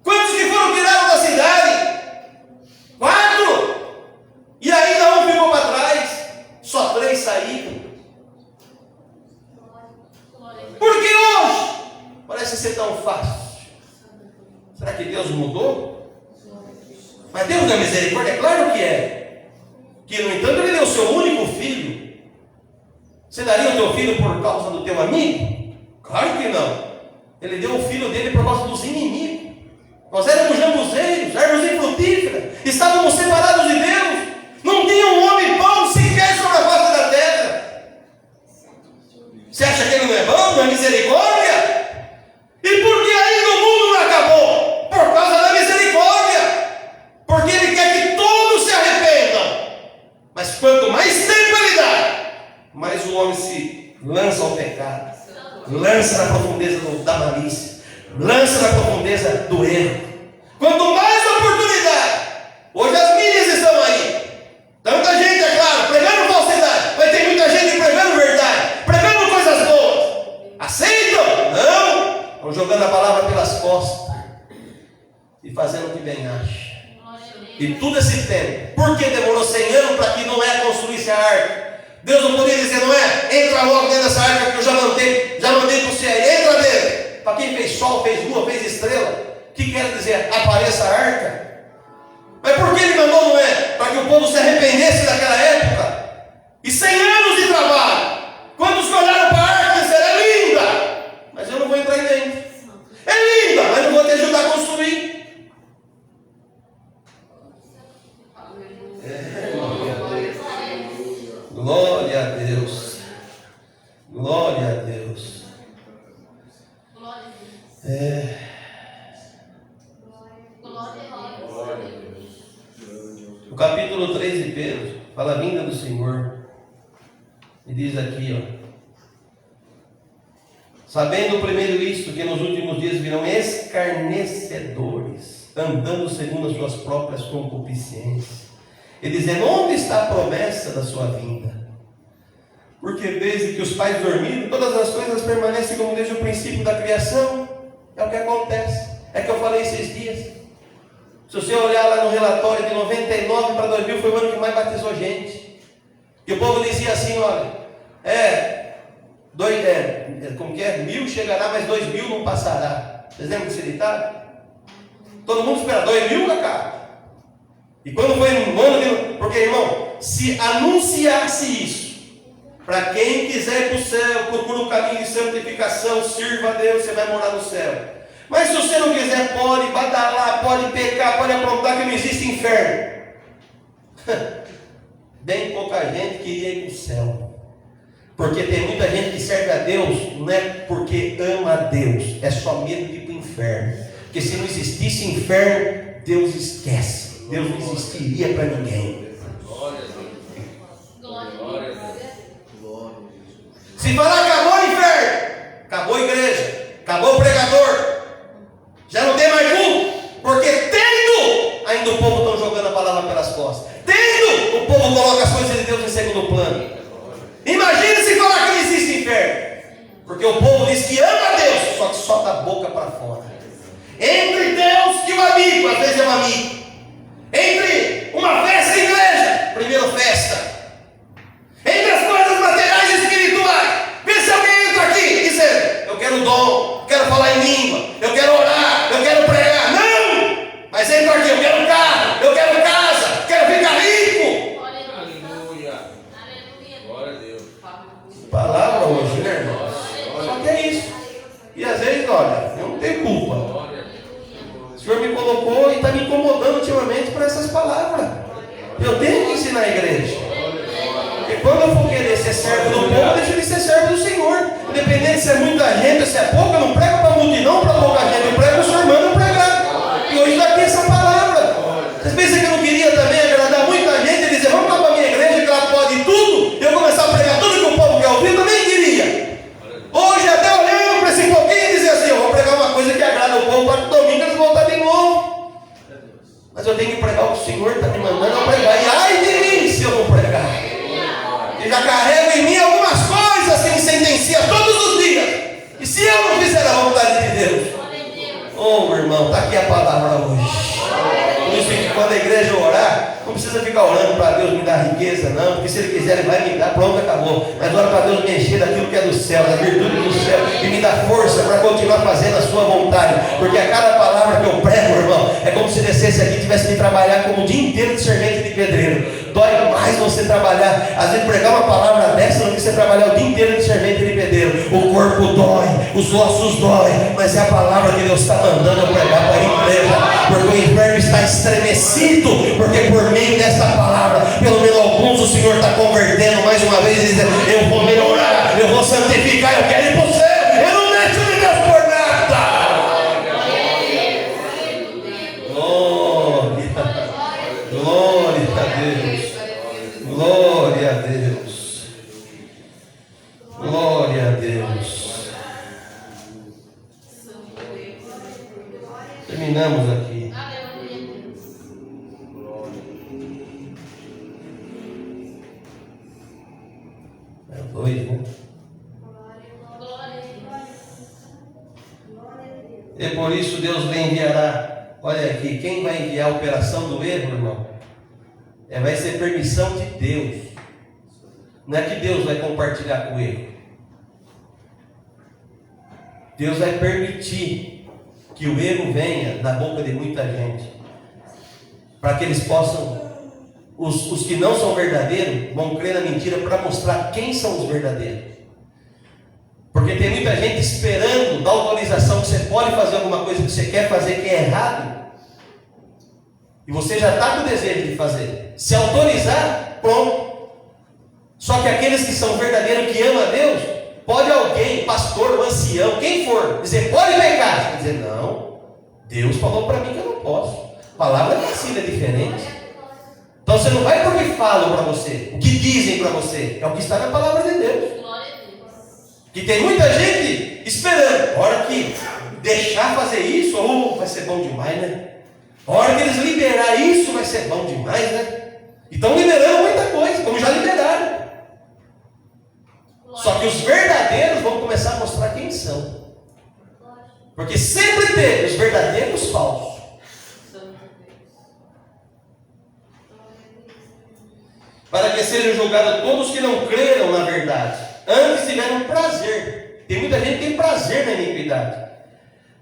Quantos que foram tirados da cidade? 4. E ainda um ficou para trás. Só 3 saíram. Por que hoje parece ser tão fácil? Será que Deus mudou? Mas Deus não é misericórdia? É claro que é. Que no entanto Ele deu o seu único filho. Você daria o teu filho por causa do teu amigo? Claro que não. Ele deu o filho dele por causa dos inimigos. Nós éramos jambuzeiros, árvores infrutíferas, estávamos separados de Deus. Não tinha um homem bom sequer sobre a face da terra. Você acha que Ele não é bom, não é misericórdia? E por que ainda o mundo não acabou? Por causa da misericórdia. Porque Ele quer que todos se arrependam. Mas quanto mais tempo Ele dá, mais o homem se lança ao pecado, lança na profundeza da malícia, lança na profundeza do erro. Quanto mais oportunidade, hoje as mídias estão aí, tanta gente, é claro, pregando falsidade, mas tem muita gente pregando verdade, pregando coisas boas. Aceitam? Não. Estão jogando a palavra pelas costas e fazendo o que bem acha. E tudo esse tempo, por que demorou 100 anos para que Noé construísse a arca? Deus não podia dizer: Noé, entra logo dentro dessa arca que eu já mandei para você aí, entra dentro. Para quem fez sol, fez lua, fez estrela, o que quer dizer? Apareça a arca. Mas por que Ele mandou Noé? Para que o povo se arrependesse daquela época. E 100 anos de trabalho. Quando olharam para a arca, disseram: é linda, mas eu não vou entrar aí dentro. É linda, mas não vou te ajudar a construir. Glória a Deus. Glória a Deus. O capítulo 3 de Pedro fala a vinda do Senhor. E diz aqui, ó: sabendo primeiro isto, que nos últimos dias virão escarnecedores, andando segundo as suas próprias concupiscências, e dizendo: onde está a promessa da sua vinda? Porque desde que os pais dormiram, todas as coisas permanecem como desde o princípio da criação. É o que acontece. É que eu falei esses dias. Se você olhar lá no relatório de 99 para 2000, foi o ano que mais batizou gente. E o povo dizia assim: olha, como que é? 1000 chegará, mas 2000 não passará. Vocês lembram desse ditado? Todo mundo espera 2000, Cacá. E quando foi no ano de... Porque, irmão, se anunciasse isso, para quem quiser ir para o céu, procura um caminho de santificação, sirva a Deus, você vai morar no céu. Mas se você não quiser, pode badalar, pode pecar, pode aprontar, que não existe inferno. Bem pouca gente queria ir para o céu. Porque tem muita gente que serve a Deus, não é porque ama a Deus, é só medo de ir para o inferno. Porque se não existisse inferno, Deus esquece. Deus não existiria para ninguém. Glória a Deus. Glória a Deus. Glória a Jesus. Se falar acabou o inferno, acabou a igreja, acabou o pregador, já não tem mais culto, porque tendo, ainda o povo está jogando a palavra pelas costas. Tendo, o povo coloca as coisas de Deus em segundo plano. Imagina se falar que não existe inferno, porque o povo diz que ama a Deus, só que só da boca para fora. Entre Deus e o amigo, às vezes é um amigo. Entre uma festa e igreja, primeiro festa. Entre as coisas materiais e espirituais, vê se alguém entra aqui dizendo: eu quero dom, quero falar em língua, eu quero orar, eu quero pregar. Não! Mas entra aqui: eu quero carro, eu quero casa, quero ficar rico. Aleluia. Aleluia. Glória a Deus. Palavra hoje, né, irmão? Só que é isso. E às vezes, olha, eu não tenho culpa. Glória a Deus. O Senhor me colocou e está me incomodando ultimamente por essas palavras. Eu tenho que ensinar a igreja. E quando eu for querer ser servo do povo, deixa ele ser servo do Senhor. Independente se é muita gente ou se é pouca, eu não prego para a multidão, para pouca gente. Eu prego para o seu irmão não pregar. E hoje daqui essa palavra. Vocês pensam que eu não queria também agradar muita gente e dizer: vamos lá para a minha igreja que ela pode tudo, e eu começar a pregar tudo que o povo quer ouvir? Eu também queria. Hoje até olhando para esse pouquinho e dizer assim: eu vou pregar uma coisa que agrada o povo, para que domingo eles voltar de novo. Mas eu tenho que pregar o que o Senhor está me mandando eu pregar. E ai de mim se eu não pregar. Eu já carrego em mim algumas coisas que me sentenciam todos os dias. E se eu não fizer a vontade de Deus? Oh, meu irmão, está aqui a palavra hoje. Por isso que quando a igreja orar, não precisa ficar orando para Deus me dar riqueza, não. Porque se Ele quiser, Ele vai me dar, pronto, acabou. Mas ora para Deus me encher daquilo que é do céu, da virtude do céu, e me dar força para continuar fazendo a sua vontade. Porque a cada palavra que eu prego, irmão, é como se descesse aqui e tivesse que trabalhar como o dia inteiro de servente de pedreiro. Dói mais você trabalhar, às vezes pregar uma palavra dessa do que você trabalhar o dia inteiro de servente de pedreiro. O corpo dói, os ossos doem, mas é a palavra que Deus está mandando eu pregar para a igreja, porque o inferno está estremecido, porque por meio desta palavra, pelo menos alguns o Senhor está convertendo mais uma vez e dizendo: eu vou melhorar, eu vou santificar, eu quero ir para o céu, eu não deixo de Deus por nada. Glória a Deus. Glória a Deus. Glória a Deus. Terminamos aqui. É dois, né? E por isso Deus lhe enviará. Olha aqui, quem vai enviar a operação do erro, irmão? Vai ser permissão de Deus. Não é que Deus vai compartilhar com o erro. Deus vai permitir que o erro venha da boca de muita gente, para que eles possam, os que não são verdadeiros, vão crer na mentira para mostrar quem são os verdadeiros. Porque tem muita gente esperando da autorização que você pode fazer alguma coisa que você quer fazer que é errado. E você já está com o desejo de fazer. Se autorizar, pronto. Só que aqueles que são verdadeiros, que amam a Deus, pode alguém, pastor, ancião, quem for, dizer: pode pecar. Você dizer: não, Deus falou para mim que eu não posso. A palavra é assim, é diferente. Então você não vai porque falam para você, o que dizem para você, é o que está na palavra de Deus. Que tem muita gente esperando. A hora que deixar fazer isso, vai ser bom demais, né? A hora que eles liberar isso, vai ser bom demais, né? E estão liberando muita coisa, como já liberaram. Só que os verdadeiros vão começar a mostrar quem são. Porque sempre teve os verdadeiros falsos. Para que sejam julgados todos que não creram na verdade. Antes tiveram prazer. Tem muita gente que tem prazer na iniquidade.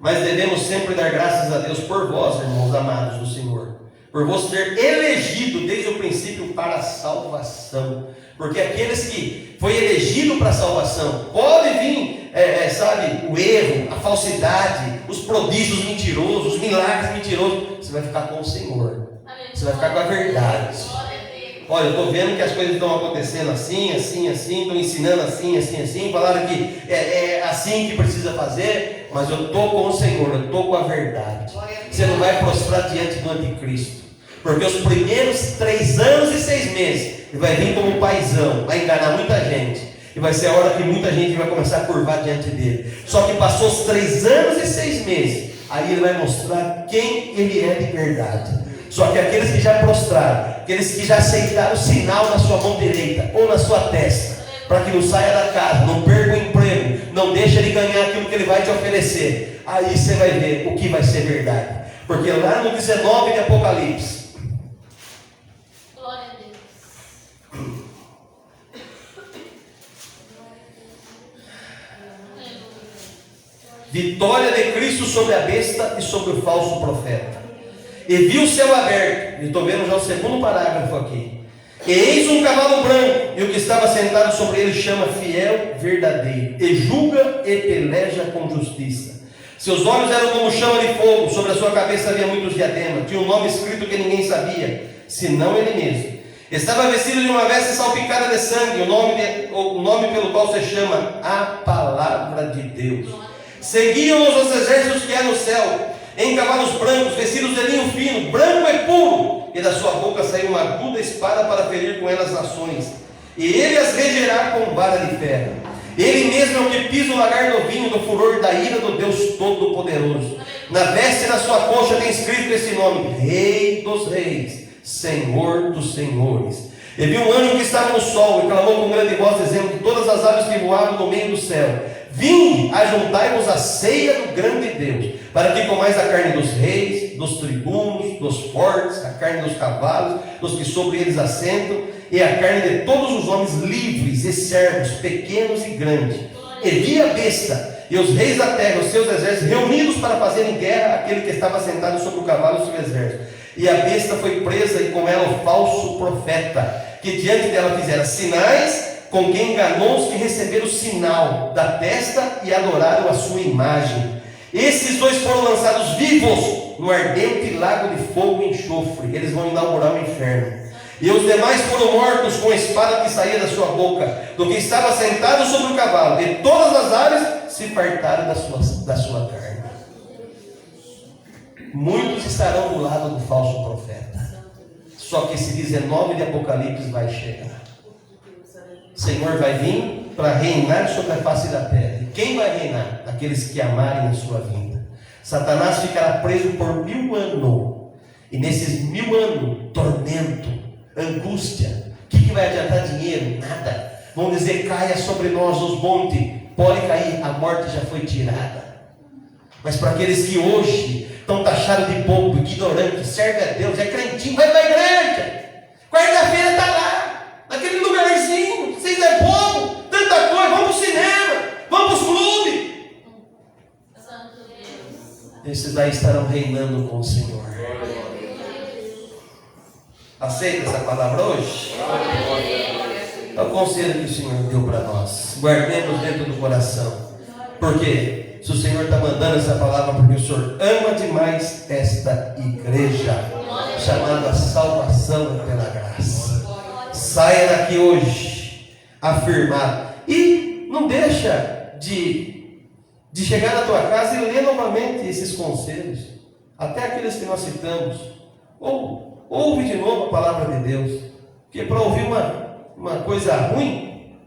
Mas devemos sempre dar graças a Deus por vós, irmãos amados do Senhor. Por vos ter elegido desde o princípio para a salvação. Porque aqueles que foi elegido para a salvação, pode vir, sabe, o erro, a falsidade, os prodígios mentirosos, os milagres mentirosos. Você vai ficar com o Senhor. Você vai ficar com a verdade. Olha, eu estou vendo que as coisas estão acontecendo assim, estão ensinando assim, falaram que é assim que precisa fazer, mas eu estou com o Senhor, eu estou com a verdade. Você não vai prostrar diante do anticristo, porque os primeiros 3 anos e 6 meses, ele vai vir como um paizão, vai enganar muita gente, e vai ser a hora que muita gente vai começar a curvar diante dele. Só que passou os 3 anos e 6 meses, aí ele vai mostrar quem ele é de verdade. Só que aqueles que já prostraram, aqueles que já aceitaram o sinal na sua mão direita ou na sua testa, para que não saia da casa, não perca o emprego, não deixe ele ganhar aquilo que ele vai te oferecer, aí você vai ver o que vai ser verdade. Porque lá no 19 de Apocalipse, Glória a Deus. vitória de Cristo sobre a besta e sobre o falso profeta. E viu o céu aberto, e estou vendo já o segundo parágrafo aqui. E eis um cavalo branco, e o que estava sentado sobre ele chama Fiel Verdadeiro, e julga e peleja com justiça. Seus olhos eram como chama de fogo, sobre a sua cabeça havia muitos diademas, tinha um nome escrito que ninguém sabia, senão ele mesmo. Estava vestido de uma veste salpicada de sangue, o nome pelo qual se chama a Palavra de Deus. Seguiam-nos os exércitos que há no céu, em cavalos brancos, vestidos de linho fino, branco e puro, e da sua boca saiu uma aguda espada para ferir com ela as nações, e ele as regerá com vara de ferro. Ele mesmo é o que pisa o lagar do vinho do furor da ira do Deus Todo-Poderoso. Na veste e na sua coxa tem escrito esse nome: Rei dos Reis, Senhor dos Senhores. E viu um anjo que estava no sol e clamou com grande voz, dizendo que todas as aves que voavam no meio do céu: vinde, ajuntai-vos à ceia do grande Deus, para que comais a carne dos reis, dos tribunos, dos fortes, a carne dos cavalos, dos que sobre eles assentam, e a carne de todos os homens livres e servos, pequenos e grandes. E vi a besta e os reis da terra, os seus exércitos, reunidos para fazerem guerra àquele que estava sentado sobre o cavalo e o seu exército. E a besta foi presa, e com ela o falso profeta, que diante dela fizera sinais, com quem enganou os que receberam o sinal da testa e adoraram a sua imagem. Esses dois foram lançados vivos no ardente lago de fogo e enxofre. Eles vão inaugurar o inferno. E os demais foram mortos com a espada que saía da sua boca, do que estava sentado sobre o cavalo, e todas as aves se fartaram da sua carne. Muitos estarão do lado do falso profeta. Só que esse 19 de Apocalipse vai chegar. O Senhor vai vir para reinar sobre a face da terra. E quem vai reinar? Aqueles que amarem a sua vinda. Satanás ficará preso por 1000 anos. E nesses 1000 anos, tormento, angústia. O que vai adiantar dinheiro? Nada. Vão dizer: caia sobre nós os montes. Pode cair, a morte já foi tirada. Mas para aqueles que hoje estão taxados de bobo, ignorantes, serve a Deus, é crentinho, vai para a igreja. Quarta-feira está lá, naquele lugarzinho. Vocês é bobo, tanta coisa. Vamos para o cinema, vamos para os clubes. Esses aí estarão reinando com o Senhor. Aceita essa palavra hoje? É o conselho que o Senhor deu para nós. Guardemos dentro do coração. Por quê? Se o Senhor está mandando essa palavra, porque o Senhor ama demais esta igreja, chamada salvação pela graça. Saia daqui hoje afirmado. E não deixa de chegar na tua casa e ler novamente esses conselhos, até aqueles que nós citamos. Ou ouve de novo a palavra de Deus. Porque para ouvir uma coisa ruim,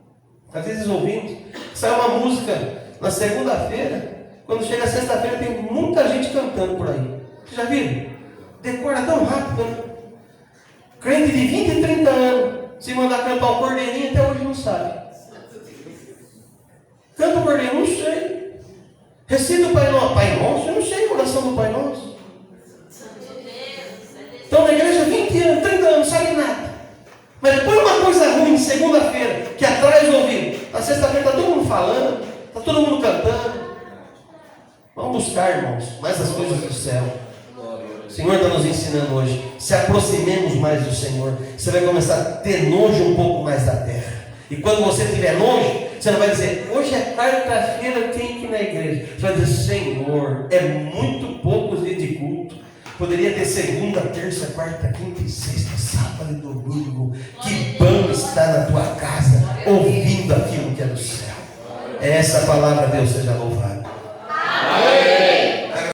às vezes ouvimos, sai uma música na segunda-feira, quando chega a sexta-feira tem muita gente cantando por aí. Vocês já viram? Decora tão rápido, né? Crente de 20 e 30 anos. Se mandar cantar o Cordeirinho, até hoje não sabe. Canta o Cordeirinho, não sei. Recita o Pai Nosso. Pai Nosso? Eu não sei a oração do Pai Nosso. Estão na igreja 20 anos, 30 anos, não sabe nada. Mas depois uma coisa ruim, segunda-feira, que atrás do ouvido. Na sexta-feira está todo mundo falando, está todo mundo cantando. Vamos buscar, irmãos, mais as coisas do céu. O Senhor está nos ensinando hoje. Se aproximemos mais do Senhor. Você vai começar a ter nojo um pouco mais da terra. E quando você tiver nojo, você não vai dizer, hoje é quarta-feira, eu tenho que ir na igreja. Você vai dizer, Senhor, é muito poucos dias de culto. Poderia ter segunda, terça, quarta, quinta e sexta, sábado e domingo. Que bom estar na tua casa, ouvindo aquilo que é do céu. Essa palavra, Deus seja louvado.